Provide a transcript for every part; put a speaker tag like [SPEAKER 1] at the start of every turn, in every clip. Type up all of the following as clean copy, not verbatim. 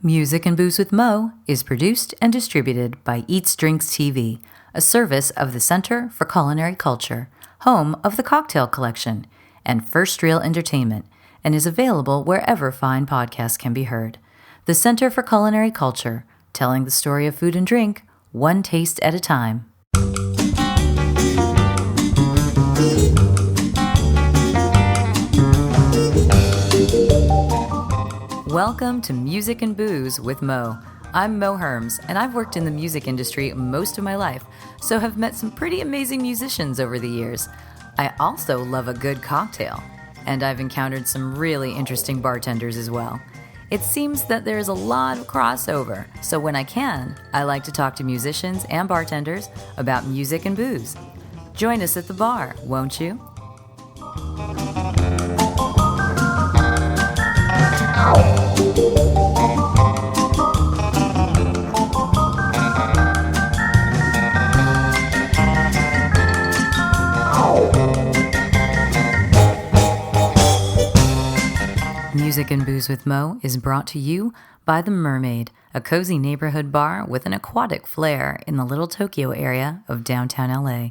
[SPEAKER 1] Music and Booze with Mo is produced and distributed by EatsDrinksTV, a service of the Center for Culinary Culture, home of the Cocktail Collection, and First Reel Entertainment, and is available wherever fine podcasts can be heard. The Center for Culinary Culture, telling the story of food and drink, one taste at a time. Welcome to Music and Booze with Mo. I'm Mo Herms, and I've worked in the music industry most of my life, so have met some pretty amazing musicians over the years. I also love a good cocktail, and I've encountered some really interesting bartenders as well. It seems that there's a lot of crossover, so when I can, I like to talk to musicians and bartenders about music and booze. Join us at the bar, won't you? Music and Booze with Mo is brought to you by The Mermaid, a cozy neighborhood bar with an aquatic flair in the Little Tokyo area of downtown LA.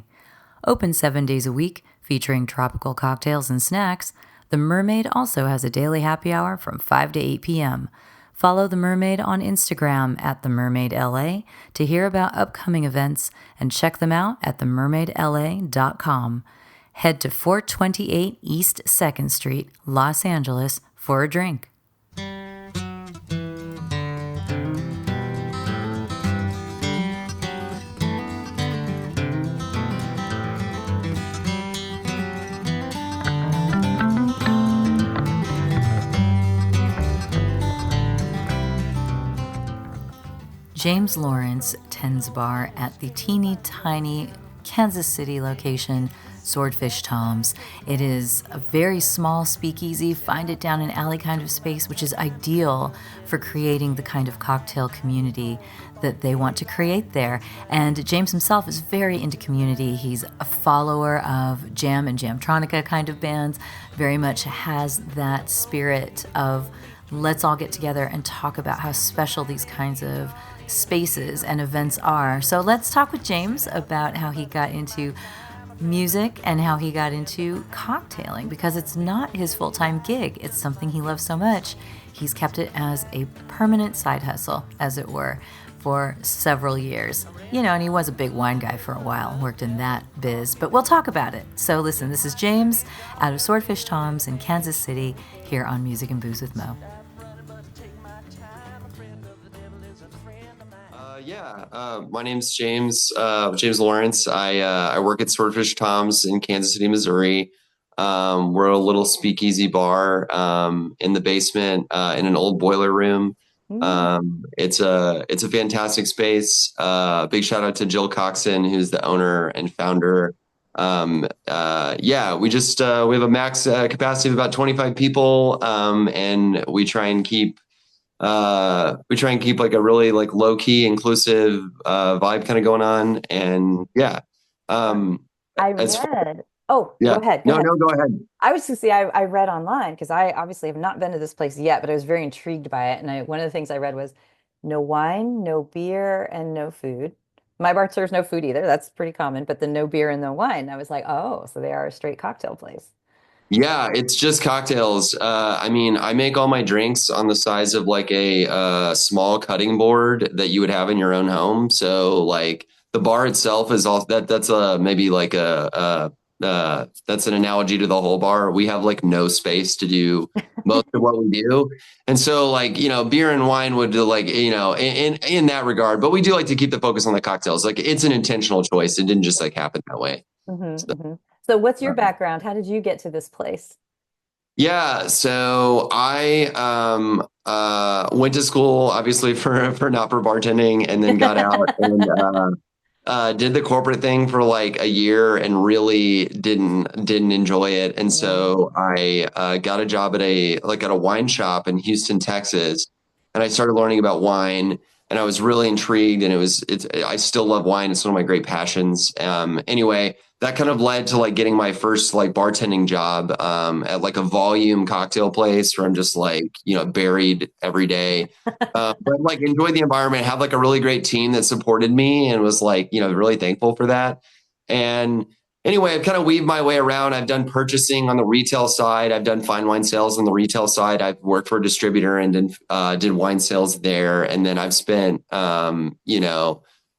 [SPEAKER 1] Open 7 days a week, featuring tropical cocktails and snacks, The Mermaid also has a daily happy hour from 5 to 8 p.m. Follow The Mermaid on Instagram at TheMermaidLA to hear about upcoming events and check them out at themermaidla.com. Head to 428 East 2nd Street, Los Angeles, for a drink. James Lawrence tends bar at the teeny tiny Kansas City location, Swordfish Tom's. It is a very small speakeasy, find it down an alley kind of space, which is ideal for creating the kind of cocktail community that they want to create there. And James himself is very into community. He's a follower of jam and jamtronica kind of bands, very much has that spirit of let's all get together and talk about how special these kinds of spaces and events are. So let's talk with James about how he got into music and how he got into cocktailing, because it's not his full-time gig. It's something he loves so much. He's kept it as a permanent side hustle, as it were, for several years. You know, and he was a big wine guy for a while, worked in that biz, but we'll talk about it. So listen, this is James out of Swordfish Tom's in Kansas City here on Music and Booze with Mo.
[SPEAKER 2] My name's James Lawrence. I work at Swordfish Tom's in Kansas City, Missouri. We're a little speakeasy bar in the basement in an old boiler room. It's a fantastic space. Big shout out to Jill Coxon, who's the owner and founder. We have a max capacity of about 25 people, and we try and keep like a really like low key inclusive vibe kind of going on. And
[SPEAKER 3] Go ahead.
[SPEAKER 2] Go ahead.
[SPEAKER 3] I was to say I read online, because I obviously have not been to this place yet, but I was very intrigued by it. And one of the things I read was no wine, no beer, and no food. My bar serves no food either. That's pretty common, but the no beer and no wine. I was like, oh, so they are a straight cocktail place.
[SPEAKER 2] Yeah, it's just cocktails. I make all my drinks on the size of like a small cutting board that you would have in your own home. So like the bar itself is all that's maybe like that's an analogy to the whole bar. We have like no space to do most of what we do. And so like, you know, beer and wine would like, you know, in that regard, but we do like to keep the focus on the cocktails. Like it's an intentional choice. It didn't just like happen that way.
[SPEAKER 3] So what's your background? How did you get to this place?
[SPEAKER 2] Yeah, so I went to school obviously for not for bartending, and then got out and did the corporate thing for like a year and really didn't enjoy it. And so I got a job at a wine shop in Houston, Texas, and I started learning about wine. And I was really intrigued, and I still love wine. It's one of my great passions. Anyway, that kind of led to like getting my first like bartending job at like a volume cocktail place where I'm just like, buried every day. But like enjoyed the environment, had like a really great team that supported me and was like, really thankful for that. And anyway, I've kind of weaved my way around. I've done purchasing on the retail side. I've done fine wine sales on the retail side. I've worked for a distributor and did wine sales there. And then I've spent,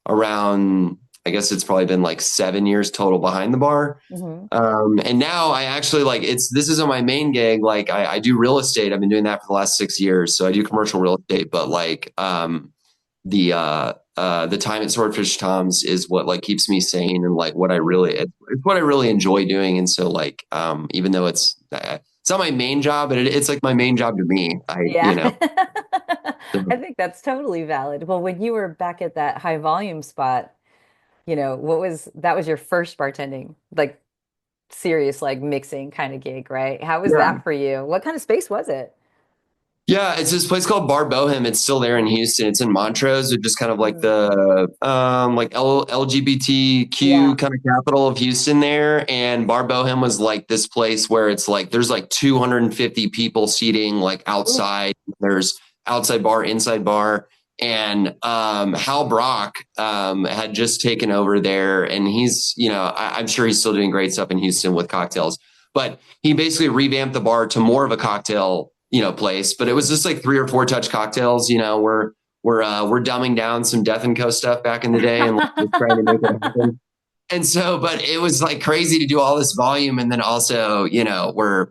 [SPEAKER 2] around, I guess it's probably been like 7 years total behind the bar.
[SPEAKER 3] Hmm.
[SPEAKER 2] And now I actually like this isn't my main gig. Like I do real estate. I've been doing that for the last 6 years. So I do commercial real estate, but like, the time at Swordfish Tom's is what like keeps me sane and like it's what I really enjoy doing. And so like, even though it's not my main job, but it's like my main job to me.
[SPEAKER 3] Yeah.
[SPEAKER 2] So,
[SPEAKER 3] I think that's totally valid. Well, when you were back at that high volume spot, that was your first bartending, like serious, like mixing kind of gig, right? How was
[SPEAKER 2] yeah.
[SPEAKER 3] that for you? What kind of space was it?
[SPEAKER 2] Yeah, it's this place called Bar Bohem. It's still there in Houston. It's in Montrose, which is kind of like
[SPEAKER 3] Mhm.
[SPEAKER 2] the like LGBTQ
[SPEAKER 3] Yeah.
[SPEAKER 2] kind of capital of Houston there. And Bar Bohem was like this place where it's like there's like 250 people seating like
[SPEAKER 3] Oof.
[SPEAKER 2] outside. There's outside bar, inside bar. And Hal Brock had just taken over there, and he's I'm sure he's still doing great stuff in Houston with cocktails. But he basically revamped the bar to more of a cocktail place, but it was just like 3 or 4 touch cocktails. We're dumbing down some Death and Co stuff back in the day and like, just trying to make it happen. And so, but it was like crazy to do all this volume, and then also, we're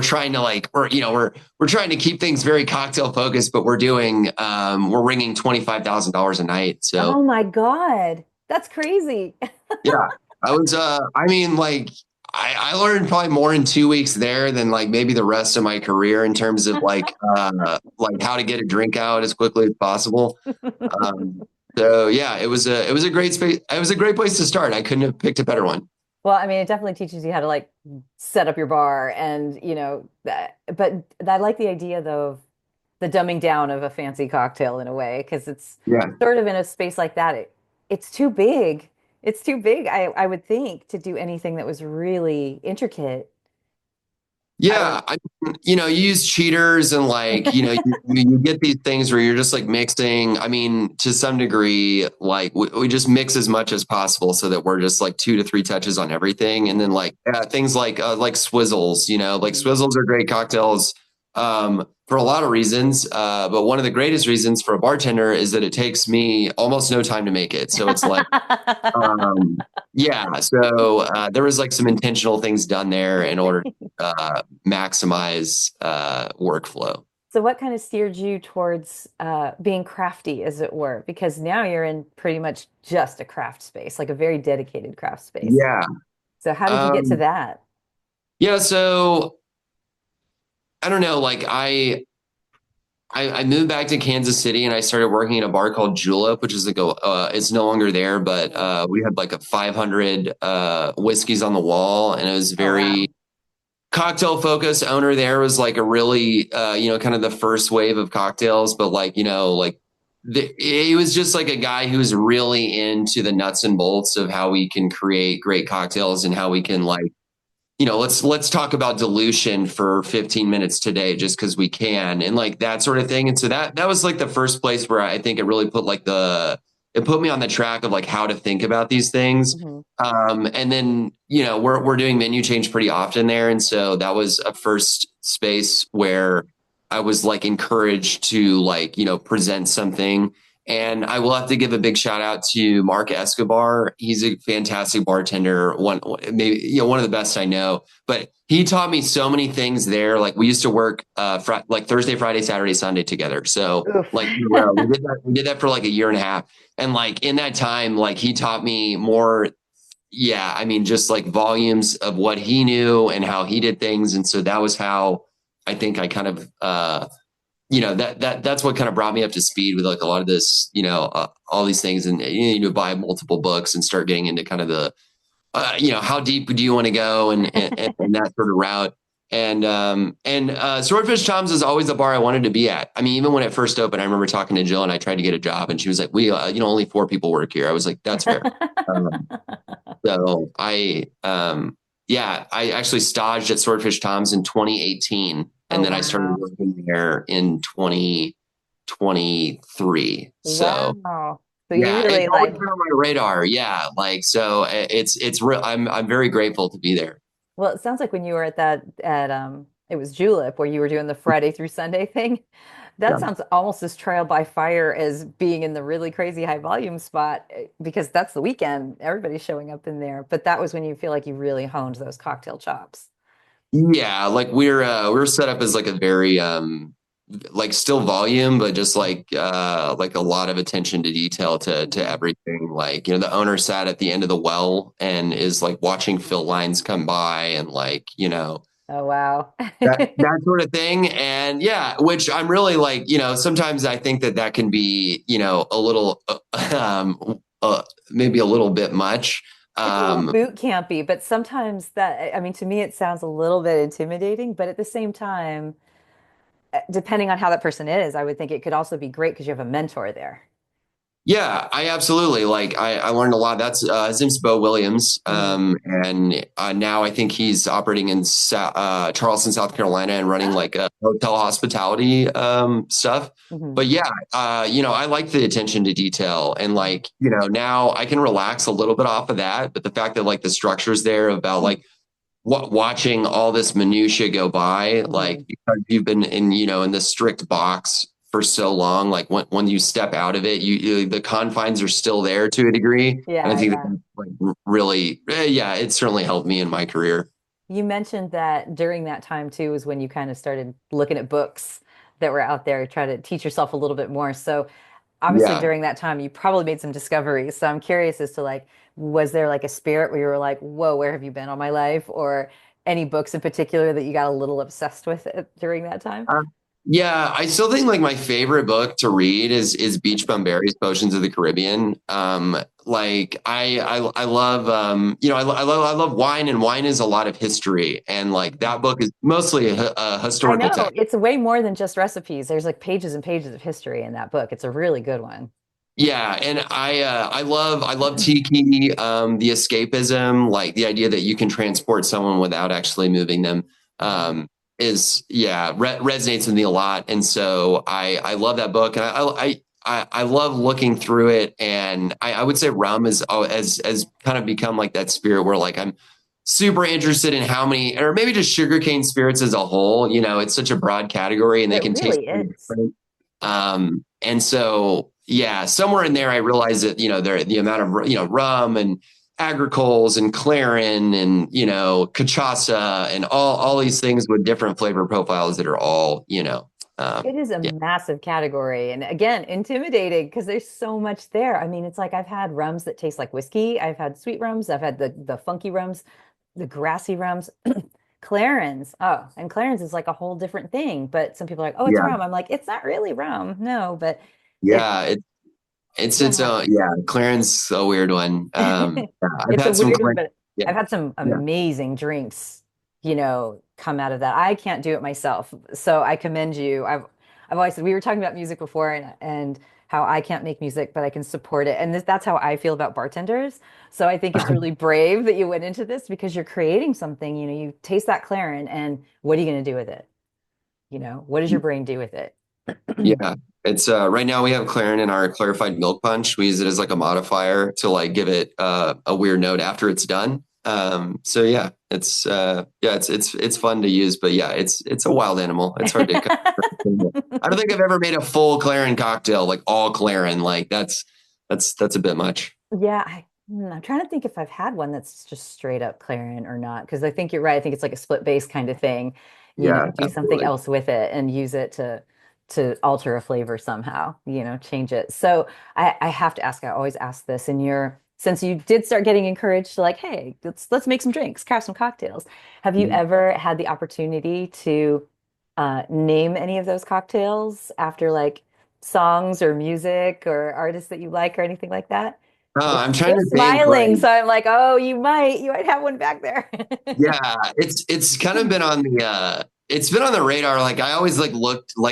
[SPEAKER 2] trying to like we're trying to keep things very cocktail focused, but we're ringing $25,000 a night.
[SPEAKER 3] Oh
[SPEAKER 2] So
[SPEAKER 3] my God. That's crazy.
[SPEAKER 2] yeah, I mean, like, I learned probably more in 2 weeks there than like maybe the rest of my career in terms of like how to get a drink out as quickly as possible. So yeah, it was a great space. It was a great place to start. I couldn't have picked a better one.
[SPEAKER 3] Well, I mean, it definitely teaches you how to like set up your bar and, but I like the idea though of the dumbing down of a fancy cocktail in a way, because it's
[SPEAKER 2] Yeah.
[SPEAKER 3] sort of in a space like that. It's too big. It's too big, I would think, to do anything that was really intricate. I don't.
[SPEAKER 2] Yeah, you use cheaters and like, you get these things where you're just like mixing. I mean, to some degree, like we just mix as much as possible so that we're just like 2 to 3 touches on everything. And then like things like swizzles, like
[SPEAKER 3] Mhm.
[SPEAKER 2] swizzles are great cocktails for a lot of reasons. But one of the greatest reasons for a bartender is that it takes me almost no time to make it. So it's like, um, yeah, so there was like some intentional things done there in order to maximize workflow.
[SPEAKER 3] So what kind of steered you towards being crafty, as it were? Because now you're in pretty much just a craft space, like a very dedicated craft space.
[SPEAKER 2] Yeah.
[SPEAKER 3] So how did you get to
[SPEAKER 2] Um,
[SPEAKER 3] that?
[SPEAKER 2] yeah, so I don't know, like I moved back to Kansas City and I started working at a bar called Julep, which is like it's no longer there, but we had like a 500 whiskeys on the wall, and it was
[SPEAKER 3] Oh, wow.
[SPEAKER 2] very cocktail focused. Owner there was like a really kind of the first wave of cocktails, but like he was just like a guy who was really into the nuts and bolts of how we can create great cocktails and how we can like let's talk about dilution for 15 minutes today just because we can, and like that sort of thing. And so that was like the first place where I think it really it put me on the track of like how to think about these things.
[SPEAKER 3] Hmm.
[SPEAKER 2] And then we're doing menu change pretty often there, and so that was a first space where I was like encouraged to like present something. And I will have to give a big shout out to Mark Escobar. He's a fantastic bartender, maybe one of the best I know. But he taught me so many things there. Like we used to work like Thursday, Friday, Saturday, Sunday together. So
[SPEAKER 3] Oof.
[SPEAKER 2] like we did that for like a year and a half. And like in that time, like he taught me more. Yeah, I mean, just like volumes of what he knew and how he did things. And so that was how I think I kind of that's what kind of brought me up to speed with like a lot of this, all these things, and buy multiple books and start getting into kind of the, how deep do you want to go and that sort of route. And Swordfish Tom's is always the bar I wanted to be at. I mean, even when it first opened, I remember talking to Jill and I tried to get a job, and she was like, only 4 people work here. I was like, that's fair. Um, So I actually staged at Swordfish Tom's in 2018,
[SPEAKER 3] Oh,
[SPEAKER 2] and then I started
[SPEAKER 3] wow.
[SPEAKER 2] working there in 2023. So
[SPEAKER 3] Wow. So you
[SPEAKER 2] yeah, it's
[SPEAKER 3] really
[SPEAKER 2] always
[SPEAKER 3] like,
[SPEAKER 2] been on my radar. Yeah, like so it's real. I'm very grateful to be there.
[SPEAKER 3] well, it sounds like when you were at that at it was Julep where you were doing the Friday through Sunday thing. That
[SPEAKER 2] Yeah.
[SPEAKER 3] sounds almost as trial by fire as being in the really crazy high volume spot because that's the weekend. Everybody's showing up in there. But that was when you feel like you really honed those cocktail chops.
[SPEAKER 2] Yeah, like we're set up as like a very like still volume, but just like a lot of attention to detail to
[SPEAKER 3] Mhm.
[SPEAKER 2] everything. Like, you know, the owner sat at the end of the well and is like watching fill lines come by and like, you know,
[SPEAKER 3] Oh, wow.
[SPEAKER 2] that sort of thing. And yeah, which I'm really like, you know, sometimes I think that that can be, you know, a little maybe a little bit much.
[SPEAKER 3] It's a little
[SPEAKER 2] Um,
[SPEAKER 3] boot campy, but sometimes that, I mean, to me, it sounds a little bit intimidating, but at the same time, depending on how that person is, I would think it could also be great because you have a mentor there.
[SPEAKER 2] Yeah, I absolutely like. I learned a lot. That's his name's Bo Williams,
[SPEAKER 3] Hmm.
[SPEAKER 2] and now I think he's operating in Charleston, South Carolina, and running like a hotel hospitality stuff.
[SPEAKER 3] Hmm.
[SPEAKER 2] But yeah, you know, I like the attention to detail, and like you know, now I can relax a little bit off of that. But the fact that like the structure's there about like watching all this minutia go by, like
[SPEAKER 3] Hmm.
[SPEAKER 2] because you've been in, you know, in this strict box for so long, like when you step out of it, the confines are still there to a degree. And I
[SPEAKER 3] Yeah,
[SPEAKER 2] think that
[SPEAKER 3] yeah.
[SPEAKER 2] that's like really, yeah, it certainly helped me in my career.
[SPEAKER 3] You mentioned that during that time too was when you kind of started looking at books that were out there, try to teach yourself a little bit more. So obviously
[SPEAKER 2] Yeah.
[SPEAKER 3] during that time you probably made some discoveries. So I'm curious as to like, was there like a spirit where you were like, whoa, where have you been all my life? Or any books in particular that you got a little obsessed with during that time?
[SPEAKER 2] Yeah, I still think like my favorite book to read is Beach Bum Berry's Potions of the Caribbean. Like I love you know I love wine, and wine is a lot of history, and like that book is mostly a
[SPEAKER 3] I
[SPEAKER 2] historical
[SPEAKER 3] know
[SPEAKER 2] text.
[SPEAKER 3] it's way more than just recipes. There's like pages and pages of history in that book. It's a really good one.
[SPEAKER 2] Yeah, and I love tiki, the escapism, like the idea that you can transport someone without actually moving them,
[SPEAKER 3] Mhm.
[SPEAKER 2] um, is yeah resonates with me a lot, and so I love that book, and I love looking through it, and I would say rum is has kind of become like that spirit where like I'm super interested in how many, or maybe just sugarcane spirits as a whole. You know, it's such a broad category, and they
[SPEAKER 3] It
[SPEAKER 2] can taste
[SPEAKER 3] really
[SPEAKER 2] very
[SPEAKER 3] is.
[SPEAKER 2] different. And so, yeah, somewhere in there, I realized that, you know, the amount of, you know, rum and agricoles and clarin and, you know, cachaça and all these things with different flavor profiles that are all, you know,
[SPEAKER 3] It is a
[SPEAKER 2] yeah,
[SPEAKER 3] massive category. And again, intimidating because there's so much there. I mean, it's like I've had rums that taste like whiskey. I've had sweet rums. I've had the funky rums, the grassy rums, Clarins. Oh, and Clarins is like a whole different thing. But some people are like, oh, it's
[SPEAKER 2] yeah,
[SPEAKER 3] rum. I'm like, it's not really rum. No, but it's
[SPEAKER 2] yeah. It's its
[SPEAKER 3] yeah.
[SPEAKER 2] own, yeah. Clarin's a weird one. Yeah, I've
[SPEAKER 3] It's a
[SPEAKER 2] had some
[SPEAKER 3] weird one,
[SPEAKER 2] Clarin.
[SPEAKER 3] but
[SPEAKER 2] Yeah,
[SPEAKER 3] I've had some
[SPEAKER 2] yeah,
[SPEAKER 3] amazing drinks, come out of that. I can't do it myself, so I commend you. I've always said we were talking about music before and how I can't make music, but I can support it. And that's how I feel about bartenders. So I think it's really brave that you went into this because you're creating something, you taste that clarin and what are you going to do with it? What does your brain do with it?
[SPEAKER 2] yeah. It's right now we have Clarin in our clarified milk punch. We use it as like a modifier to like give it a weird note after it's done. So yeah, it's fun to use, but yeah, it's a wild animal. It's hard to. I don't think I've ever made a full Clarin cocktail, like all Clarin. Like that's a bit much.
[SPEAKER 3] Yeah, I'm trying to think if I've had one that's just straight up clarion or not, because I think you're right. I think it's like a split base kind of thing.
[SPEAKER 2] Yeah,
[SPEAKER 3] Do something
[SPEAKER 2] absolutely.
[SPEAKER 3] else with it and use it to alter a flavor somehow, change it. So I have to ask, I always ask this, and since you did start getting encouraged to like, hey, let's make some drinks, craft some cocktails. Have you ever had the opportunity to name any of those cocktails after like songs or music or artists that you like or anything like that?
[SPEAKER 2] I'm trying
[SPEAKER 3] You're
[SPEAKER 2] to think
[SPEAKER 3] smiling,
[SPEAKER 2] like
[SPEAKER 3] so I'm like, oh, you might have one back there.
[SPEAKER 2] yeah, it's kind of been on the it's been on the radar. Like I always like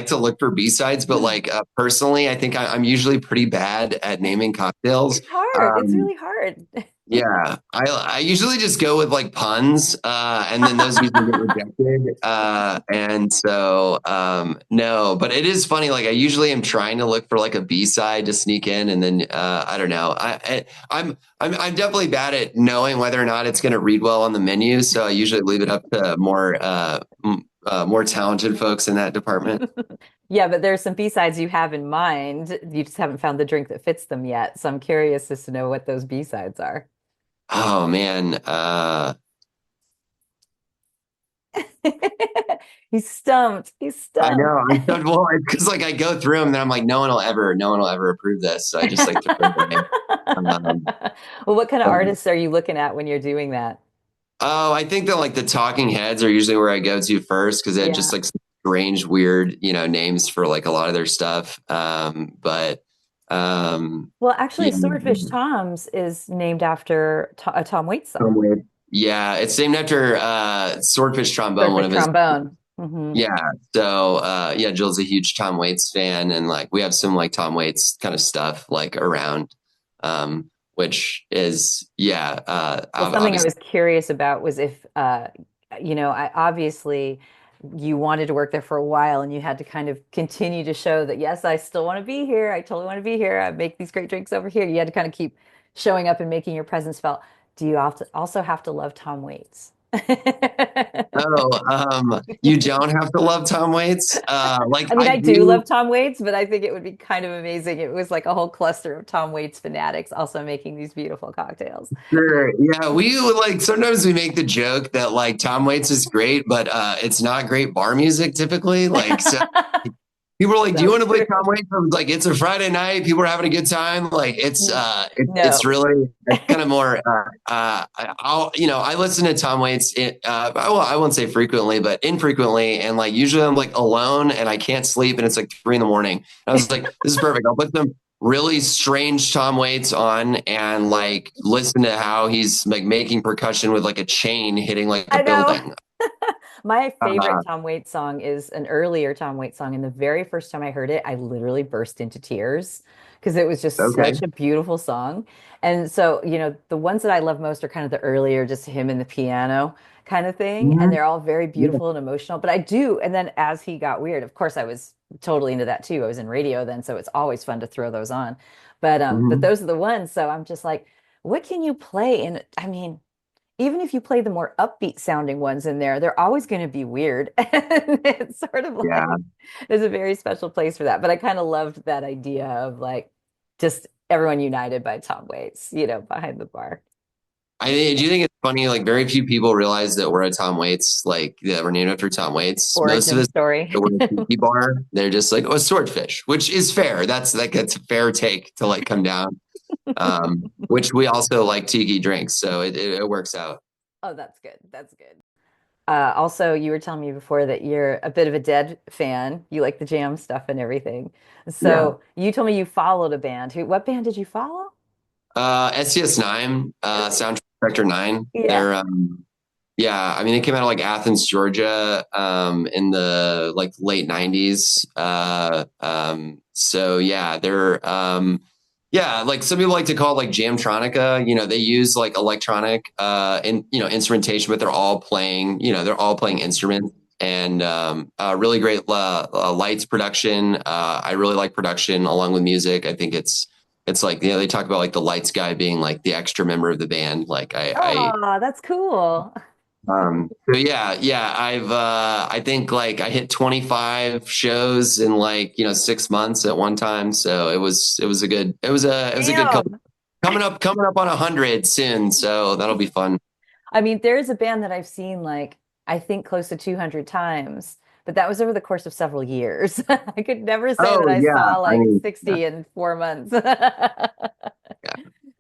[SPEAKER 2] to look for B-sides, but like personally, I think I'm usually pretty bad at naming cocktails.
[SPEAKER 3] It's hard. It's
[SPEAKER 2] Um,
[SPEAKER 3] really hard.
[SPEAKER 2] Yeah, I usually just go with like puns, and then those usually get rejected. And so no, but it is funny. Like I usually am trying to look for like a B side to sneak in, and then I don't know. I'm definitely bad at knowing whether or not it's going to read well on the menu, so I usually leave it up to more talented folks in that department.
[SPEAKER 3] Yeah, but there's some B-sides you have in mind. You just haven't found the drink that fits them yet. So I'm curious as to know what those B-sides are.
[SPEAKER 2] Oh man,
[SPEAKER 3] He's stumped. He's
[SPEAKER 2] I
[SPEAKER 3] stumped.
[SPEAKER 2] know. I'm so well because like I go through them, and then I'm like, no one will ever approve this. So I just like throw it away. Um,
[SPEAKER 3] Well, what kind of
[SPEAKER 2] but,
[SPEAKER 3] artists are you looking at when you're doing that?
[SPEAKER 2] oh, I think that like the Talking Heads are usually where I go to first because they have
[SPEAKER 3] Yeah.
[SPEAKER 2] just like some strange, weird, names for like a lot of their stuff. But
[SPEAKER 3] Well, actually,
[SPEAKER 2] yeah,
[SPEAKER 3] Swordfish Tom's is named after a Tom Waits
[SPEAKER 2] some
[SPEAKER 3] song.
[SPEAKER 2] weird. Yeah, it's named after Swordfish Trombone, one
[SPEAKER 3] Swordfish
[SPEAKER 2] of his.
[SPEAKER 3] Trombone. Hmm.
[SPEAKER 2] Yeah. So yeah, Jill's a huge Tom Waits fan, and like we have some like Tom Waits kind of stuff like around, which is yeah,
[SPEAKER 3] Well, something I
[SPEAKER 2] obviously
[SPEAKER 3] was curious about was if, I obviously you wanted to work there for a while and you had to kind of continue to show that, yes, I still want to be here. I totally want to be here. I make these great drinks over here. You had to kind of keep showing up and making your presence felt. Do you also have to love Tom Waits?
[SPEAKER 2] oh, you don't have to love Tom Waits. Like
[SPEAKER 3] I mean,
[SPEAKER 2] I
[SPEAKER 3] I do
[SPEAKER 2] do.
[SPEAKER 3] love Tom Waits, but I think it would be kind of amazing. It was like a whole cluster of Tom Waits fanatics also making these beautiful cocktails.
[SPEAKER 2] Sure. Yeah, we would like sometimes we make the joke that like Tom Waits is great, but it's not great bar music typically. Like so people are like, "Do you
[SPEAKER 3] So
[SPEAKER 2] want to play
[SPEAKER 3] true.
[SPEAKER 2] Tom Waits?" I was like, "It's a Friday night. People are having a good time." Like it's
[SPEAKER 3] No.
[SPEAKER 2] really it's kind of more. I listen to Tom Waits. Well, I won't say frequently, but infrequently, and like usually I'm like alone and I can't sleep, and it's like 3 in the morning. And I was like, "This is perfect. I'll put some really strange Tom Waits on and like listen to how he's like making percussion with like a chain hitting like a
[SPEAKER 3] I know.
[SPEAKER 2] building."
[SPEAKER 3] My favorite
[SPEAKER 2] Uh,
[SPEAKER 3] Tom Waits song is an earlier Tom Waits song. And the very first time I heard it, I literally burst into tears because it was just
[SPEAKER 2] okay.
[SPEAKER 3] such a beautiful song. And so, the ones that I love most are kind of the earlier, just him and the piano kind of thing. And
[SPEAKER 2] Mhm.
[SPEAKER 3] they're all very
[SPEAKER 2] Yeah.
[SPEAKER 3] beautiful and emotional. But I do. And then as he got weird, of course, I was totally into that too. I was in radio then, so it's always fun to throw those on. But
[SPEAKER 2] Mhm.
[SPEAKER 3] those are the ones. So I'm just like, what can you play? And I mean, even if you play the more upbeat sounding ones in there, they're always going to be weird. And it's sort of
[SPEAKER 2] Yeah.
[SPEAKER 3] like there's a very special place for that. But I kind of loved that idea of like just everyone united by Tom Waits, behind the bar.
[SPEAKER 2] Do you think it's funny? Like, very few people realize that we're a Tom Waits, like that we're named after Tom Waits. Most of
[SPEAKER 3] Origin
[SPEAKER 2] us
[SPEAKER 3] story.
[SPEAKER 2] that we're a tiki bar, they're just like, oh, swordfish, which is fair. That's a fair take to like come down. Which we also like tiki drinks, so it works out.
[SPEAKER 3] Oh, that's good. That's good. Also, you were telling me before that you're a bit of a Dead fan. You like the jam stuff and everything.
[SPEAKER 2] Yeah.
[SPEAKER 3] So you told me you followed a band. What band did you follow?
[SPEAKER 2] SCS9, Soundtrack Director 9.
[SPEAKER 3] Yeah.
[SPEAKER 2] They're yeah, I mean they came out of like Athens, Georgia, in the like late 90s. So yeah, they're yeah, like some people like to call it like Jamtronica. They use like electronic instrumentation, but they're all playing instruments and really great lights production. I really like production along with music. I think it's like they talk about like the lights guy being like the extra member of the band. Like
[SPEAKER 3] Oh, that's cool.
[SPEAKER 2] so yeah, I think like I hit 25 shows in like 6 months at one time. So it was a good couple
[SPEAKER 3] Damn.
[SPEAKER 2] coming up on 100 soon. So that'll be fun.
[SPEAKER 3] I mean, there's a band that I've seen like I think close to 200 times, but that was over the course of several years. I could never say that
[SPEAKER 2] Oh
[SPEAKER 3] I
[SPEAKER 2] yeah,
[SPEAKER 3] saw
[SPEAKER 2] I
[SPEAKER 3] like
[SPEAKER 2] mean, yeah,
[SPEAKER 3] 60 in 4 months.
[SPEAKER 2] yeah.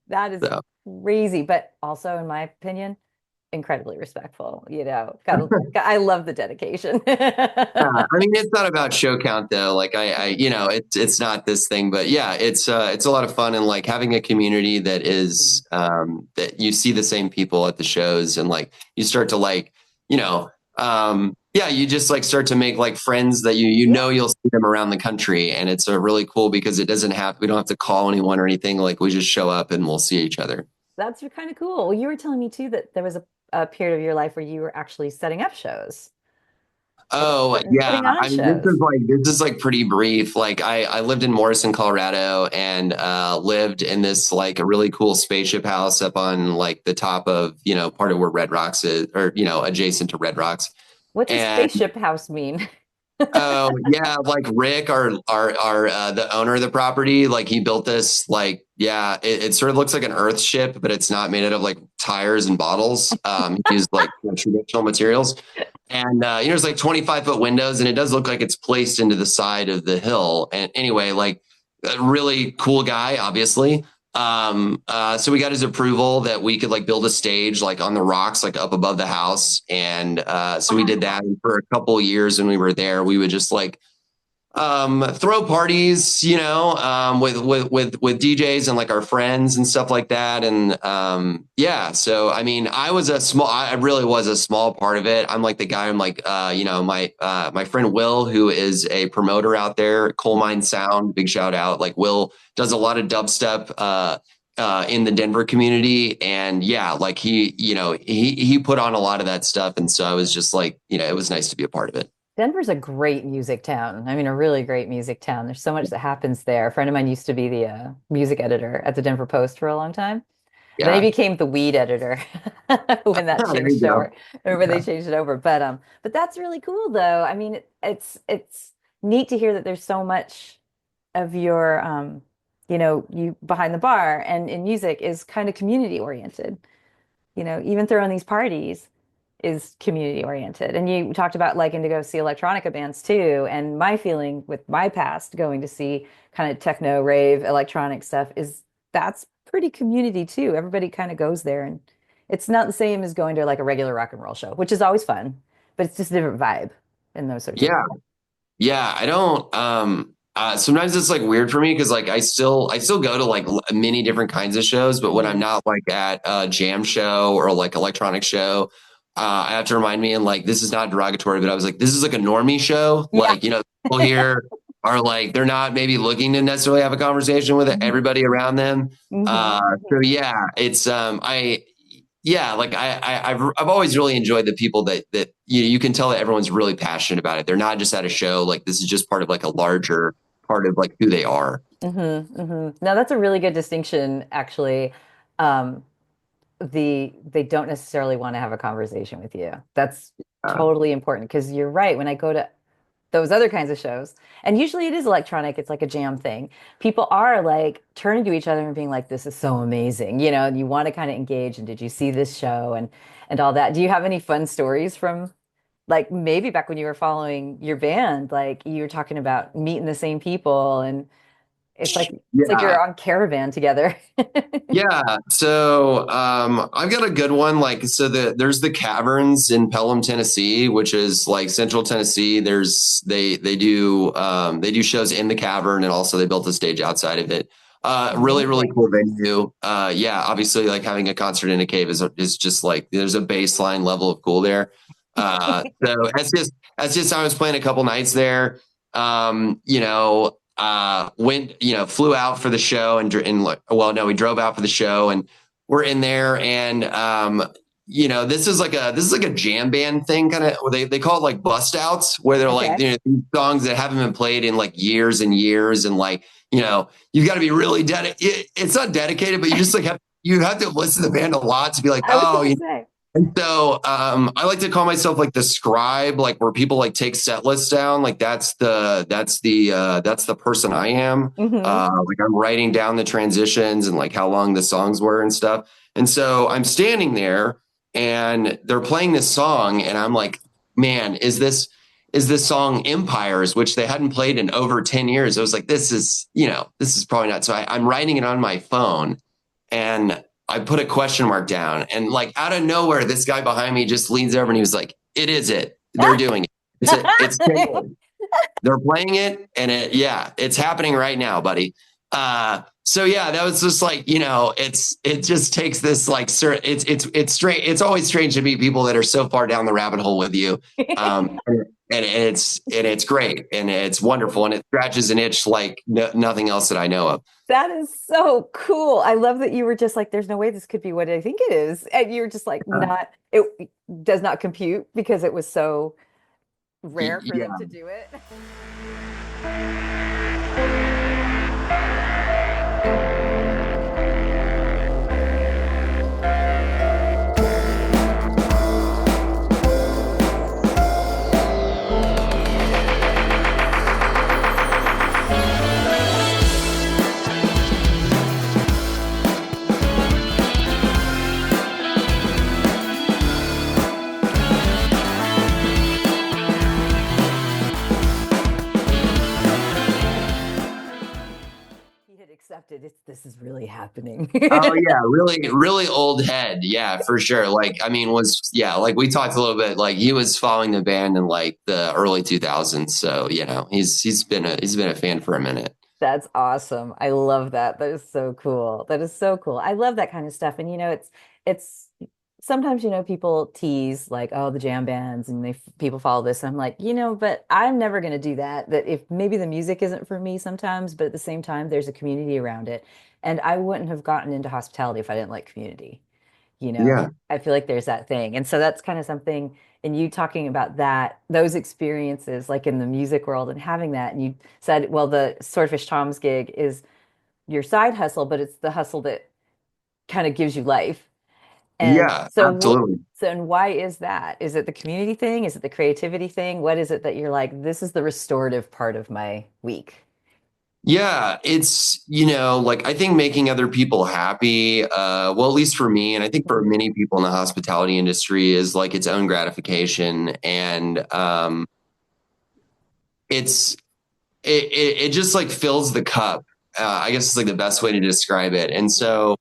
[SPEAKER 3] That is
[SPEAKER 2] So
[SPEAKER 3] crazy, but also, in my opinion, incredibly respectful. I love the dedication.
[SPEAKER 2] I mean, it's not about show count though. Like it's not this thing, but yeah, it's a lot of fun and like having a community that is that you see the same people at the shows and like you start to like you know yeah, you just like start to make like friends that
[SPEAKER 3] Yeah.
[SPEAKER 2] you'll see them around the country, and it's really cool because we don't have to call anyone or anything. Like we just show up and we'll see each other.
[SPEAKER 3] That's kind of cool. Well, you were telling me too that there was a period of your life where you were actually setting up shows or
[SPEAKER 2] Oh yeah,
[SPEAKER 3] putting on
[SPEAKER 2] I mean
[SPEAKER 3] shows.
[SPEAKER 2] this is like pretty brief. Like I lived in Morrison, Colorado, and lived in this like a really cool spaceship house up on like the top of part of where Red Rocks is, or adjacent to Red Rocks.
[SPEAKER 3] What's a
[SPEAKER 2] And
[SPEAKER 3] spaceship house mean?
[SPEAKER 2] oh yeah, like Rick, our the owner of the property, like he built this like yeah, it sort of looks like an Earth ship, but it's not made out of like tires and bottles. He used like traditional materials, and there's like 25-foot windows, and it does look like it's placed into the side of the hill. And anyway, like a really cool guy, obviously. So we got his approval that we could like build a stage like on the rocks, like up above the house. And so we did that. And for a couple of years when we were there, we would just like throw parties, with DJs and like our friends and stuff like that. And yeah, so I mean, I really was a small part of it. I'm like the guy. I'm like, my friend Will, who is a promoter out there, Coal Mine Sound, big shout out. Like Will does a lot of dubstep. In the Denver community, and yeah, like he put on a lot of that stuff, and so I was just like, it was nice to be a part of it.
[SPEAKER 3] Denver's a great music town. I mean, a really great music town. There's so much that happens there. A friend of mine used to be the music editor at the Denver Post for a long time. Then he
[SPEAKER 2] Yeah,
[SPEAKER 3] became the weed editor when that
[SPEAKER 2] there you
[SPEAKER 3] changed over,
[SPEAKER 2] go.
[SPEAKER 3] or when they
[SPEAKER 2] Yeah.
[SPEAKER 3] changed it over. But that's really cool though. I mean, it's neat to hear that there's so much of your you behind the bar and in music is kind of community oriented. Even throwing these parties is community oriented. And you talked about liking to go see electronica bands too. And my feeling with my past going to see kind of techno, rave, electronic stuff is that's pretty community too. Everybody kind of goes there and it's not the same as going to like a regular rock and roll show, which is always fun, but it's just a different vibe in those sorts of
[SPEAKER 2] Yeah.
[SPEAKER 3] things.
[SPEAKER 2] Yeah, I don't sometimes it's like weird for me because like I still go to like many different kinds of shows, but when I'm
[SPEAKER 3] Mhm.
[SPEAKER 2] not like at a jam show or like electronic show, I have to remind me, and like this is not derogatory, but I was like, this is like a normie show.
[SPEAKER 3] Yeah.
[SPEAKER 2] Like, people here are like they're not maybe looking to necessarily have a conversation with
[SPEAKER 3] Mhm.
[SPEAKER 2] everybody around them.
[SPEAKER 3] Mhm.
[SPEAKER 2] So yeah, it's I yeah, like I've always really enjoyed the people that you can tell that everyone's really passionate about it. They're not just at a show. Like this is just part of like a larger part of like who they are.
[SPEAKER 3] Now that's a really good distinction, actually. Um, they don't necessarily want to have a conversation with you. That's
[SPEAKER 2] Uh,
[SPEAKER 3] totally important because you're right. When I go to those other kinds of shows, and usually it is electronic, it's like a jam thing. People are like turning to each other and being like, "This is so amazing," and you want to kind of engage. And did you see this show and all that? Do you have any fun stories from like maybe back when you were following your band, like you were talking about meeting the same people and it's like
[SPEAKER 2] yeah,
[SPEAKER 3] you're on caravan together.
[SPEAKER 2] yeah. So I've got a good one. Like so there's the caverns in Pelham, Tennessee, which is like Central Tennessee. They do shows in the cavern, and also they built a stage outside of it. Really, really
[SPEAKER 3] Amazing.
[SPEAKER 2] cool venue. Yeah, obviously, like having a concert in a cave is just like there's a baseline level of cool there. So that's just I was playing a couple nights there. Flew out for the show and like, well, no, we drove out for the show and we're in there and this is like a jam band thing kind of they call it like bust outs where they're like
[SPEAKER 3] Okay.
[SPEAKER 2] these songs that haven't been played in like years and years and like you've got to be really dedicated. It's not dedicated, but you have to listen to the band a lot to be like,
[SPEAKER 3] I was
[SPEAKER 2] oh,
[SPEAKER 3] gonna say.
[SPEAKER 2] and so I like to call myself like the scribe, like where people like take set lists down. Like that's the person I am.
[SPEAKER 3] Hmm.
[SPEAKER 2] Like I'm writing down the transitions and like how long the songs were and stuff. And so I'm standing there and they're playing this song, and I'm like, man, is this song Empires, which they hadn't played in over 10 years. I was like, this is probably not. So I'm writing it on my phone and I put a question mark down, and like out of nowhere, this guy behind me just leans over and he was like, "It is it. They're doing it. It's they're playing it, and yeah, it's happening right now, buddy." So yeah, that was just like it just takes this like it's strange. It's always strange to meet people that are so far down the rabbit hole with you. and it's great and it's wonderful and it scratches an itch like nothing else that I know of.
[SPEAKER 3] That is so cool. I love that you were just like, there's no way this could be what I think it is. And you were just like, not, it does not compute because it was so rare for them
[SPEAKER 2] Yeah.
[SPEAKER 3] to do it. He had accepted it's this is really happening.
[SPEAKER 2] Oh yeah, really, really old head. Yeah, for sure. Like, I mean, like we talked a little bit, like he was following the band in like the early 2000s. So, he's been a fan for a minute.
[SPEAKER 3] That's awesome. I love that. That is so cool. That is so cool. I love that kind of stuff. And it's sometimes, people tease like, oh, the jam bands and people follow this. And I'm like, but I'm never going to do that. That if maybe the music isn't for me sometimes, but at the same time, there's a community around it. And I wouldn't have gotten into hospitality if I didn't like community.
[SPEAKER 2] Yeah.
[SPEAKER 3] I feel like there's that thing. And so that's kind of something, and you talking about those experiences, like in the music world and having that. And you said, well, the Swordfish Tom's gig is your side hustle, but it's the hustle that kind of gives you life. And
[SPEAKER 2] Yeah,
[SPEAKER 3] so,
[SPEAKER 2] absolutely.
[SPEAKER 3] and why is that? Is it the community thing? Is it the creativity thing? What is it that you're like, this is the restorative part of my week?
[SPEAKER 2] Yeah, it's, like I think making other people happy, well, at least for me, and I think for
[SPEAKER 3] Mhm.
[SPEAKER 2] many people in the hospitality industry is like its own gratification. And it's, it just like fills the cup. I guess it's like the best way to describe it. And so,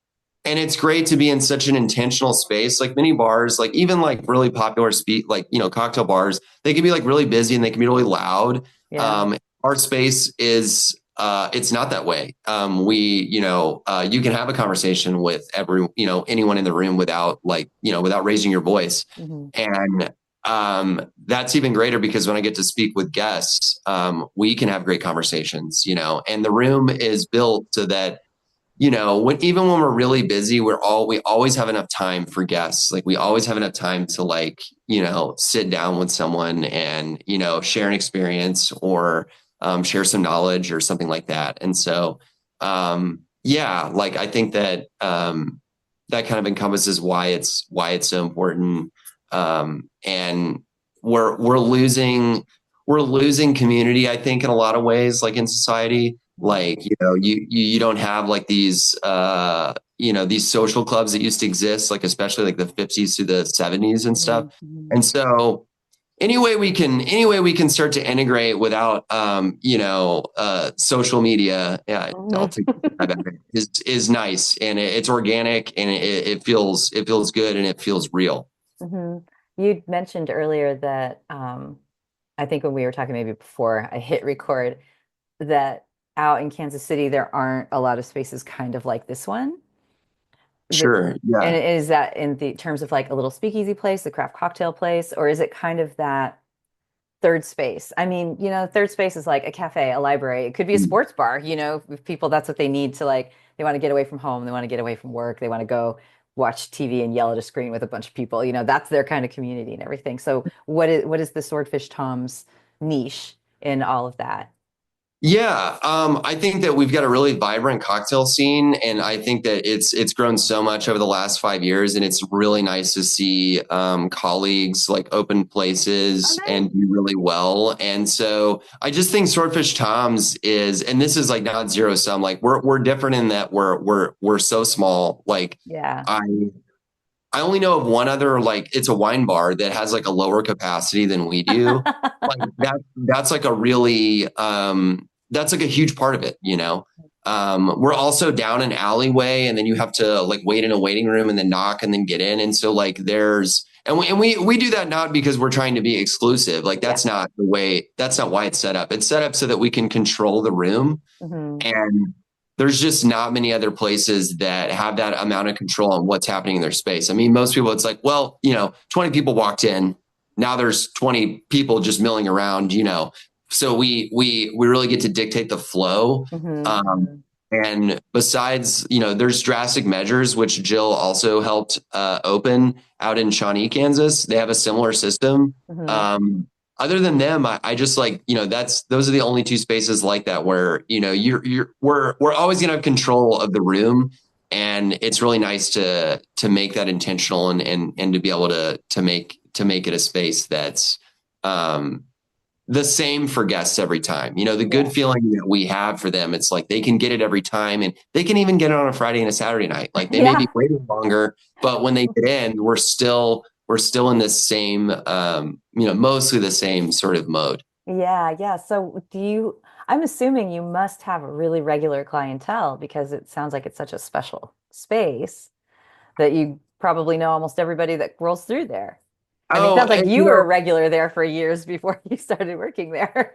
[SPEAKER 2] and it's great to be in such an intentional space, like many bars, like even like really popular like, cocktail bars, they can be like really busy and they can be really loud.
[SPEAKER 3] Yeah.
[SPEAKER 2] Our space is, it's not that way. You can have a conversation with anyone in the room without like, without raising your voice.
[SPEAKER 3] Hmm.
[SPEAKER 2] And that's even greater because when I get to speak with guests, we can have great conversations, and the room is built so that, even when we're really busy, we always have enough time for guests. Like we always have enough time to like, sit down with someone and, share an experience or share some knowledge or something like that. And so, yeah, like I think that that kind of encompasses why it's so important. And we're losing community, I think, in a lot of ways, like in society. Like, you don't have like these social clubs that used to exist, like especially like the 50s to the 70s and stuff.
[SPEAKER 3] Hmm.
[SPEAKER 2] And so any way we can start to integrate without social media, yeah, I'll
[SPEAKER 3] Hmm.
[SPEAKER 2] take my back, is nice, and it's organic, and it feels good, and it feels real.
[SPEAKER 3] Hmm. You mentioned earlier that I think when we were talking maybe before I hit record, that out in Kansas City there aren't a lot of spaces kind of like this one. That,
[SPEAKER 2] Sure.
[SPEAKER 3] and
[SPEAKER 2] Yeah.
[SPEAKER 3] is that in the terms of like a little speakeasy place, the craft cocktail place, or is it kind of that third space? I mean, third space is like a cafe, a library. It could be a
[SPEAKER 2] Mm.
[SPEAKER 3] sports bar, if people that's what they need to like, they want to get away from home, they want to get away from work, they want to go watch TV and yell at a screen with a bunch of people. That's their kind of community and everything. So what is the Swordfish Tom's niche in all of that?
[SPEAKER 2] Yeah, I think that we've got a really vibrant cocktail scene, and I think that it's grown so much over the last 5 years, and it's really nice to see colleagues like open
[SPEAKER 3] Oh,
[SPEAKER 2] places
[SPEAKER 3] nice.
[SPEAKER 2] and do really well. And so I just think Swordfish Tom's is, and this is like not zero sum. Like we're different in that we're so small. Like
[SPEAKER 3] Yeah.
[SPEAKER 2] I I only know of one other, like it's a wine bar that has like a lower capacity than we do. Like that's like a really that's like a huge part of it. We're also down an alleyway, and then you have to like wait in a waiting room and then knock and then get in. And so like there's and we do that not because we're trying to be exclusive. Like
[SPEAKER 3] Yeah.
[SPEAKER 2] that's not why it's set up. It's set up so that we can control the room,
[SPEAKER 3] Hmm.
[SPEAKER 2] and there's just not many other places that have that amount of control on what's happening in their space. I mean, most people, it's like, well, 20 people walked in. now there's 20 people just milling around, so we really get to dictate the flow. And besides, there's drastic measures, which Jill also helped open out in Shawnee, Kansas. They have a similar system. Other than them, I just like, those are the only two spaces like that where, we're always gonna have control of the room. And it's really nice to make that intentional and to be able to make it a space that's the same for guests every time. The good feeling that we have for them, it's like they can get it every time, and they can even get it on a Friday and a Saturday night. Like they may be waiting longer, but when they get in, we're still in this same, mostly the same sort of mode.
[SPEAKER 3] Yeah. So I'm assuming you must have a really regular clientele because it sounds like it's such a special space that you probably know almost everybody that rolls through there. I mean, it
[SPEAKER 2] Oh,
[SPEAKER 3] sounds like
[SPEAKER 2] and
[SPEAKER 3] you were a regular there for years before you started working there.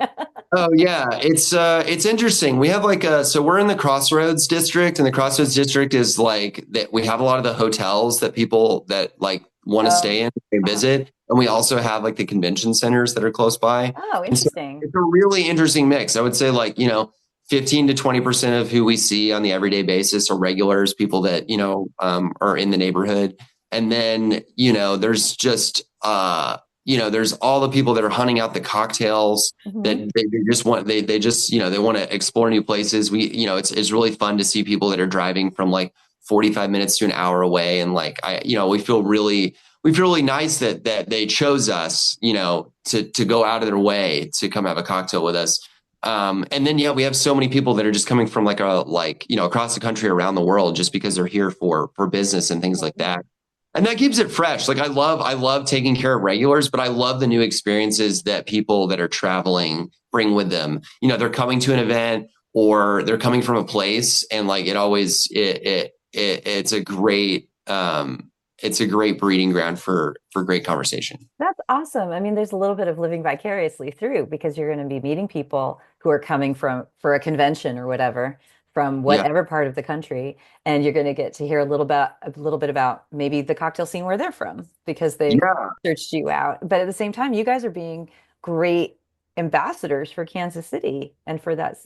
[SPEAKER 2] oh yeah, it's interesting. We have so we're in the Crossroads district, and the Crossroads district is like that. We have a lot of the hotels that people that like want to stay in and visit, and we also have like the convention centers that are close by.
[SPEAKER 3] Oh,
[SPEAKER 2] And so
[SPEAKER 3] interesting.
[SPEAKER 2] it's a really interesting mix. I would say 15 to 20% of who we see on the everyday basis are regulars, people that are in the neighborhood, and then there's just there's all the people that are hunting out the cocktails that they just want, they just, they want to explore new places. It's really fun to see people that are driving from like 45 minutes to an hour away. And we feel really nice that they chose us, to go out of their way to come have a cocktail with us. And then, we have so many people that are just coming from across the country, around the world, just because they're here for business and things like that. And that keeps it fresh. Like I love taking care of regulars, but I love the new experiences that people that are traveling bring with them. They're coming to an event or they're coming from a place, and like it's a great breeding ground for great conversation.
[SPEAKER 3] That's awesome. I mean, there's a little bit of living vicariously through because you're going to be meeting people who are coming for a convention or whatever from
[SPEAKER 2] Yeah.
[SPEAKER 3] whatever part of the country, and you're going to get to hear a little bit about maybe the cocktail scene where they're from because they've
[SPEAKER 2] Yeah.
[SPEAKER 3] searched you out. But at the same time, you guys are being great ambassadors for Kansas City and for that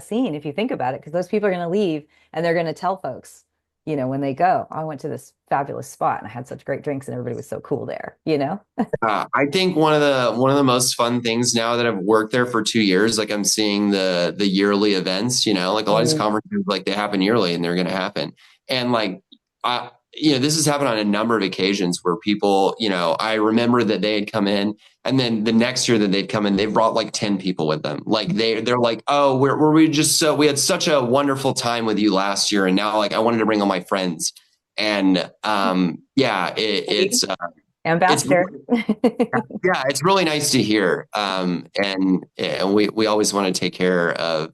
[SPEAKER 3] scene, if you think about it, because those people are going to leave and they're going to tell folks, when they go, I went to this fabulous spot and I had such great drinks and everybody was so cool there.
[SPEAKER 2] I think one of the most fun things now that I've worked there for 2 years, like I'm seeing the yearly events, like a lot of these conferences, like they happen yearly and they're going to happen. And this has happened on a number of occasions where people, I remember that they had come in, and then the next year that they'd come in, they brought like 10 people with them. Like they're like, oh, we had such a wonderful time with you last year. And now like, I wanted to bring all my friends. And it's
[SPEAKER 3] Ambassador.
[SPEAKER 2] it's really nice to hear. And we always want to take care of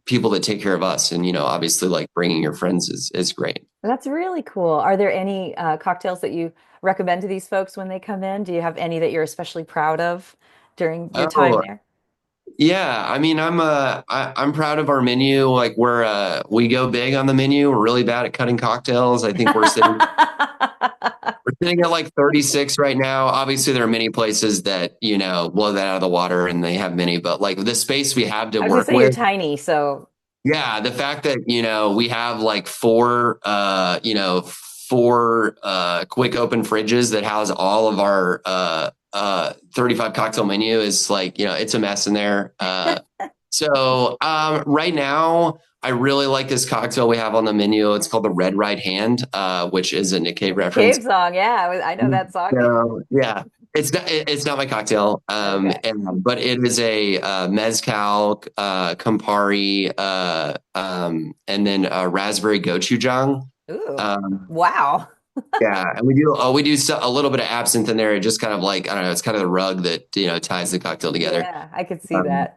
[SPEAKER 2] people that take care of us. And, obviously like bringing your friends is great.
[SPEAKER 3] That's really cool. Are there any cocktails that you recommend to these folks when they come in? Do you have any that you're especially proud of during your time
[SPEAKER 2] Oh,
[SPEAKER 3] there?
[SPEAKER 2] yeah. I mean, I'm proud of our menu. Like we go big on the menu. We're really bad at cutting cocktails. I think we're sitting at like 36 right now. Obviously, there are many places that, blow that out of the water and they have many, but like the space we have to
[SPEAKER 3] I was gonna
[SPEAKER 2] work
[SPEAKER 3] say you're
[SPEAKER 2] with.
[SPEAKER 3] tiny, so
[SPEAKER 2] Yeah, the fact that, we have like four quick open fridges that house all of our 35 cocktail menu is like, it's a mess in there. So right now, I really like this cocktail we have on the menu. It's called the Red Right Hand, which is a Nick Cave reference.
[SPEAKER 3] Cave song. Yeah, I know that song.
[SPEAKER 2] So yeah, it's not my cocktail,
[SPEAKER 3] Okay.
[SPEAKER 2] but it is a mezcal, Campari, and then raspberry gochujang.
[SPEAKER 3] Ooh,
[SPEAKER 2] Um,
[SPEAKER 3] wow.
[SPEAKER 2] yeah, and we do a little bit of absinthe in there. It just kind of like, I don't know, it's kind of the rug that ties the cocktail together.
[SPEAKER 3] Yeah, I could see
[SPEAKER 2] Um,
[SPEAKER 3] that.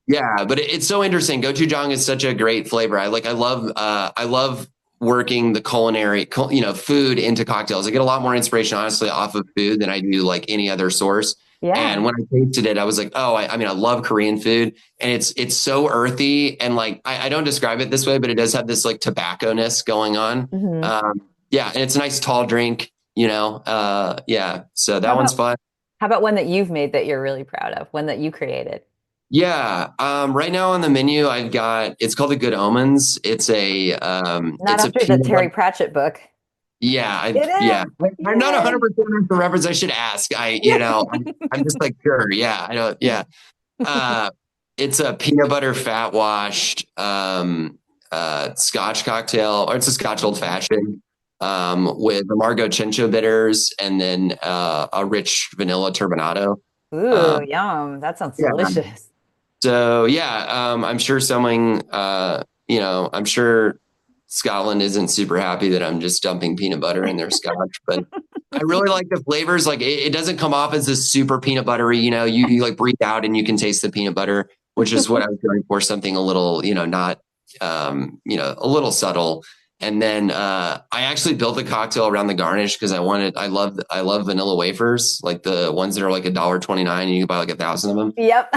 [SPEAKER 2] yeah, but it's so interesting. Gochujang is such a great flavor. I love working the food into cocktails. I get a lot more inspiration, honestly, off of food than I do like any other source.
[SPEAKER 3] Yeah.
[SPEAKER 2] And when I tasted it, I was like, oh, I mean, I love Korean food, and it's so earthy, and like I don't describe it this way, but it does have this like tobacco-ness going on.
[SPEAKER 3] hmm
[SPEAKER 2] Yeah, and it's a nice tall drink. Yeah, so
[SPEAKER 3] How
[SPEAKER 2] that one's
[SPEAKER 3] about
[SPEAKER 2] fun.
[SPEAKER 3] How about one that you've made that you're really proud of? One that you created?
[SPEAKER 2] Yeah. Right now on the menu, it's called the Good Omens.
[SPEAKER 3] Not
[SPEAKER 2] It's a
[SPEAKER 3] after the
[SPEAKER 2] peanut butter.
[SPEAKER 3] Terry Pratchett book.
[SPEAKER 2] Yeah.
[SPEAKER 3] It
[SPEAKER 2] Yeah.
[SPEAKER 3] is.
[SPEAKER 2] I'm not
[SPEAKER 3] Yay.
[SPEAKER 2] 100% sure the reference. I should ask. I'm just like, sure. Yeah. I don't, yeah. Uh, it's a peanut butter fat washed, Scotch cocktail, or it's a Scotch old fashioned, with Amargo Chincho bitters and then, a rich vanilla turbinado.
[SPEAKER 3] Ooh,
[SPEAKER 2] Um,
[SPEAKER 3] yum. That sounds
[SPEAKER 2] yeah.
[SPEAKER 3] delicious.
[SPEAKER 2] So yeah, I'm sure I'm sure Scotland isn't super happy that I'm just dumping peanut butter in their scotch, but I really like the flavors. Like it doesn't come off as this super peanut buttery, you like breathe out and you can taste the peanut butter, which is what I was going for, something a little, not, a little subtle. And then I actually built the cocktail around the garnish because I love vanilla wafers, like the ones that are like $1.29 and you can buy like 1,000 of them.
[SPEAKER 3] Yep.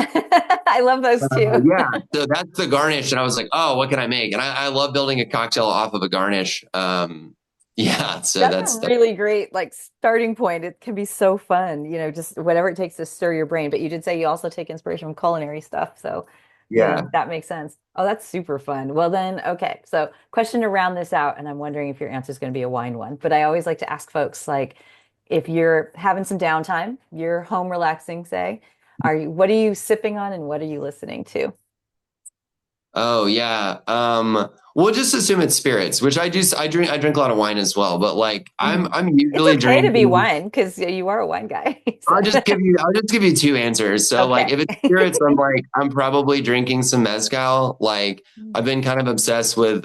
[SPEAKER 3] I love those too.
[SPEAKER 2] Yeah, so that's the garnish, and I was like, "Oh, what can I make?" And I love building a cocktail off of a garnish. Yeah, so
[SPEAKER 3] That's a
[SPEAKER 2] that's
[SPEAKER 3] really great like starting point. It can be so fun, just whatever it takes to stir your brain. But you did say you also take inspiration from culinary stuff. So,
[SPEAKER 2] yeah.
[SPEAKER 3] that makes sense. Oh, that's super fun. Well then, okay. So question to round this out, and I'm wondering if your answer is going to be a wine one. But I always like to ask folks like if you're having some downtime, you're home relaxing, say, what are you sipping on and what are you listening to?
[SPEAKER 2] Oh yeah. We'll just assume it's spirits, which I do. I drink a lot of wine as well, but like
[SPEAKER 3] Mhm.
[SPEAKER 2] I'm
[SPEAKER 3] It's
[SPEAKER 2] usually
[SPEAKER 3] okay to be
[SPEAKER 2] drinking.
[SPEAKER 3] wine because you are a wine guy. So
[SPEAKER 2] I'll just give you two answers. So like
[SPEAKER 3] okay.
[SPEAKER 2] if it's spirits, I'm probably drinking some mezcal. Like I've been kind of obsessed with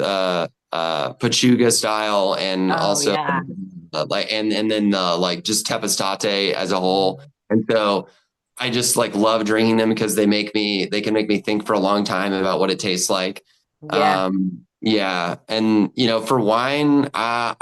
[SPEAKER 2] Pachuga style and
[SPEAKER 3] Oh
[SPEAKER 2] also
[SPEAKER 3] yeah.
[SPEAKER 2] and then like just tepestate as a whole.
[SPEAKER 3] Mhm.
[SPEAKER 2] And so I just like love drinking them because they can make me think for a long time about what it tastes like.
[SPEAKER 3] Yeah.
[SPEAKER 2] Yeah. And for wine, I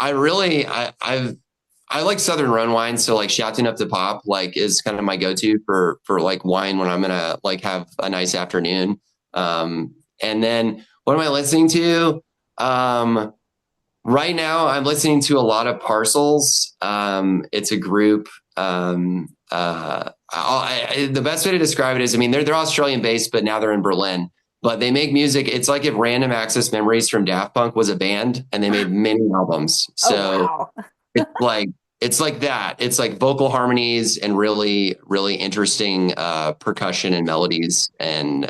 [SPEAKER 2] like Southern Rhone wine, so like shouting up to pop like is kind of my go-to for like wine when I'm gonna like have a nice afternoon. And then what am I listening to? Um, right now I'm listening to a lot of Parcels. It's a group. The best way to describe it is, I mean, they're Australian based, but now they're in Berlin. But they make music. It's like if Random Access Memories from Daft Punk was a band, and they made many albums.
[SPEAKER 3] Oh
[SPEAKER 2] So
[SPEAKER 3] wow.
[SPEAKER 2] it's like it's like that. It's like vocal harmonies and really, really interesting percussion and melodies. And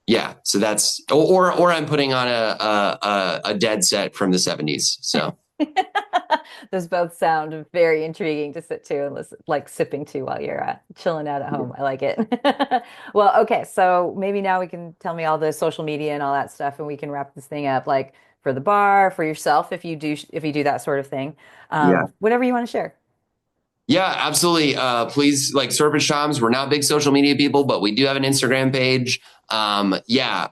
[SPEAKER 2] yeah, so that's or I'm putting on a dead set from the 70s. So
[SPEAKER 3] Those both sound very intriguing to sit to and listen, like sipping to while you're chilling out at home. I like it. Well, okay, so maybe now we can tell me all the social media and all that stuff, and we can wrap this thing up, like for the bar, for yourself, if you do that sort of thing.
[SPEAKER 2] yeah.
[SPEAKER 3] Whatever you want to share.
[SPEAKER 2] Yeah, absolutely. Please, like Serpent Shams, we're not big social media people, but we do have an Instagram page. Yeah,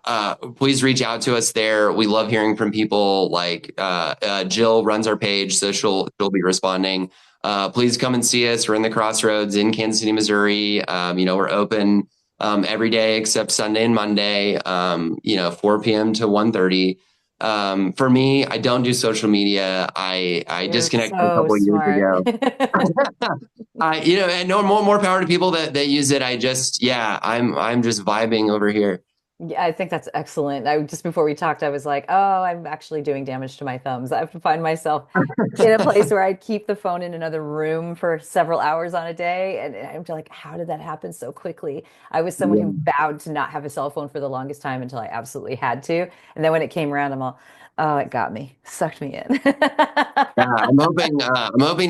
[SPEAKER 2] please reach out to us there. We love hearing from people. Like Jill runs our page, so she'll be responding. Please come and see us. We're in the Crossroads in Kansas City, Missouri. We're open every day except Sunday and Monday. 4 p.m. to 1:30. For me, I don't do social media. I
[SPEAKER 3] You're
[SPEAKER 2] disconnected a
[SPEAKER 3] so
[SPEAKER 2] couple of years
[SPEAKER 3] smart.
[SPEAKER 2] ago. And no more power to people that use it. Yeah, I'm just vibing over here.
[SPEAKER 3] Yeah, I think that's excellent. Just before we talked, I was like, oh, I'm actually doing damage to my thumbs. I have to find myself in a place where I keep the phone in another room for several hours on a day. And I'm like, how did that happen so quickly? I was someone who
[SPEAKER 2] Yeah.
[SPEAKER 3] vowed to not have a cell phone for the longest time until I absolutely had to. And then when it came around, I'm all, oh, it got me, sucked me in.
[SPEAKER 2] Yeah, I'm hoping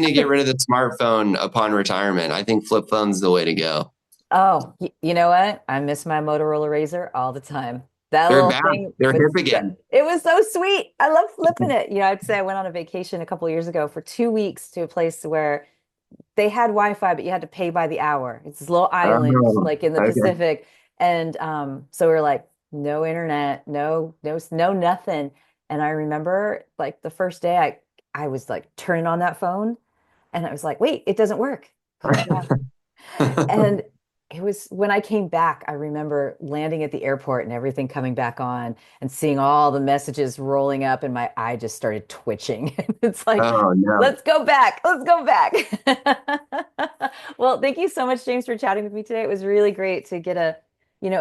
[SPEAKER 2] to get rid of the smartphone upon retirement. I think flip phone's the way to go.
[SPEAKER 3] Oh, you know what? I miss my Motorola Razor all the time. That
[SPEAKER 2] They're
[SPEAKER 3] little
[SPEAKER 2] back.
[SPEAKER 3] thing
[SPEAKER 2] They're
[SPEAKER 3] was
[SPEAKER 2] hip again.
[SPEAKER 3] it was so sweet. I love flipping it. I'd say I went on a vacation a couple years ago for 2 weeks to a place where they had Wi-Fi, but you had to pay by the hour. It's this little island
[SPEAKER 2] Oh,
[SPEAKER 3] like in the
[SPEAKER 2] okay.
[SPEAKER 3] Pacific. And so we were like, no internet, no nothing. And I remember like the first day I was like turning on that phone and I was like, wait, it doesn't work. Oh my God. And it was when I came back, I remember landing at the airport and everything coming back on and seeing all the messages rolling up, and my eye just started twitching. It's like,
[SPEAKER 2] Oh no.
[SPEAKER 3] let's go back. Let's go back. Well, thank you so much, James, for chatting with me today. It was really great to get a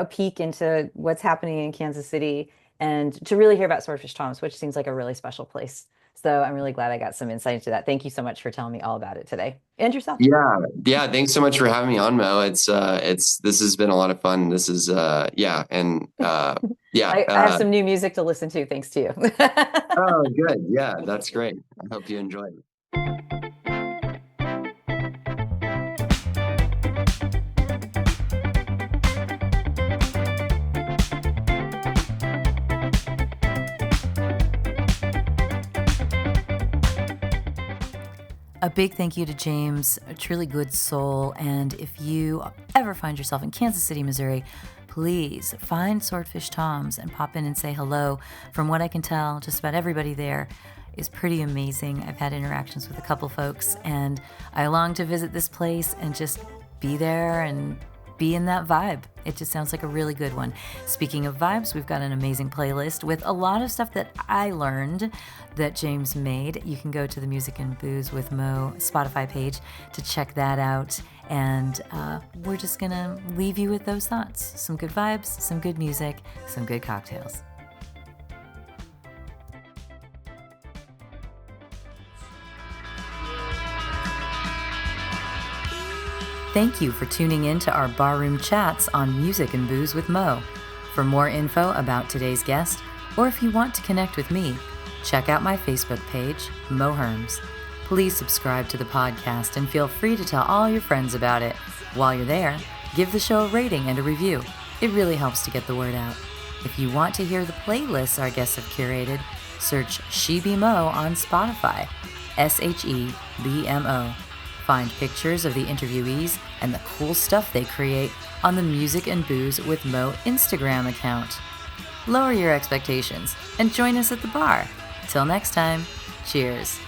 [SPEAKER 3] peek into what's happening in Kansas City and to really hear about Swordfish Tom's, which seems like a really special place. So I'm really glad I got some insight into that. Thank you so much for telling me all about it today. And yourself.
[SPEAKER 2] Yeah, yeah. Thanks so much for having me on, Mo. This has been a lot of fun. This is yeah, and yeah.
[SPEAKER 3] I have some new music to listen to thanks to you.
[SPEAKER 2] Oh, good. Yeah, that's great. I hope you enjoy it.
[SPEAKER 1] A big thank you to James, a truly good soul. And if you ever find yourself in Kansas City, Missouri, please find Swordfish Tom's and pop in and say hello. From what I can tell, just about everybody there is pretty amazing. I've had interactions with a couple folks, and I long to visit this place and just be there and be in that vibe. It just sounds like a really good one. Speaking of vibes, we've got an amazing playlist with a lot of stuff that I learned that James made. You can go to the Music and Booze with Mo Spotify page to check that out. And we're just going to leave you with those thoughts. Some good vibes, some good music, some good cocktails. Thank you for tuning in to our barroom chats on Music and Booze with Mo. For more info about today's guest, or if you want to connect with me, check out my Facebook page, Mo Herms. Please subscribe to the podcast and feel free to tell all your friends about it. While you're there, give the show a rating and a review. It really helps to get the word out. If you want to hear the playlists our guests have curated, search She Be Mo on Spotify, SHEBMO. Find pictures of the interviewees and the cool stuff they create on the Music and Booze with Mo Instagram account. Lower your expectations and join us at the bar. Till next time, cheers.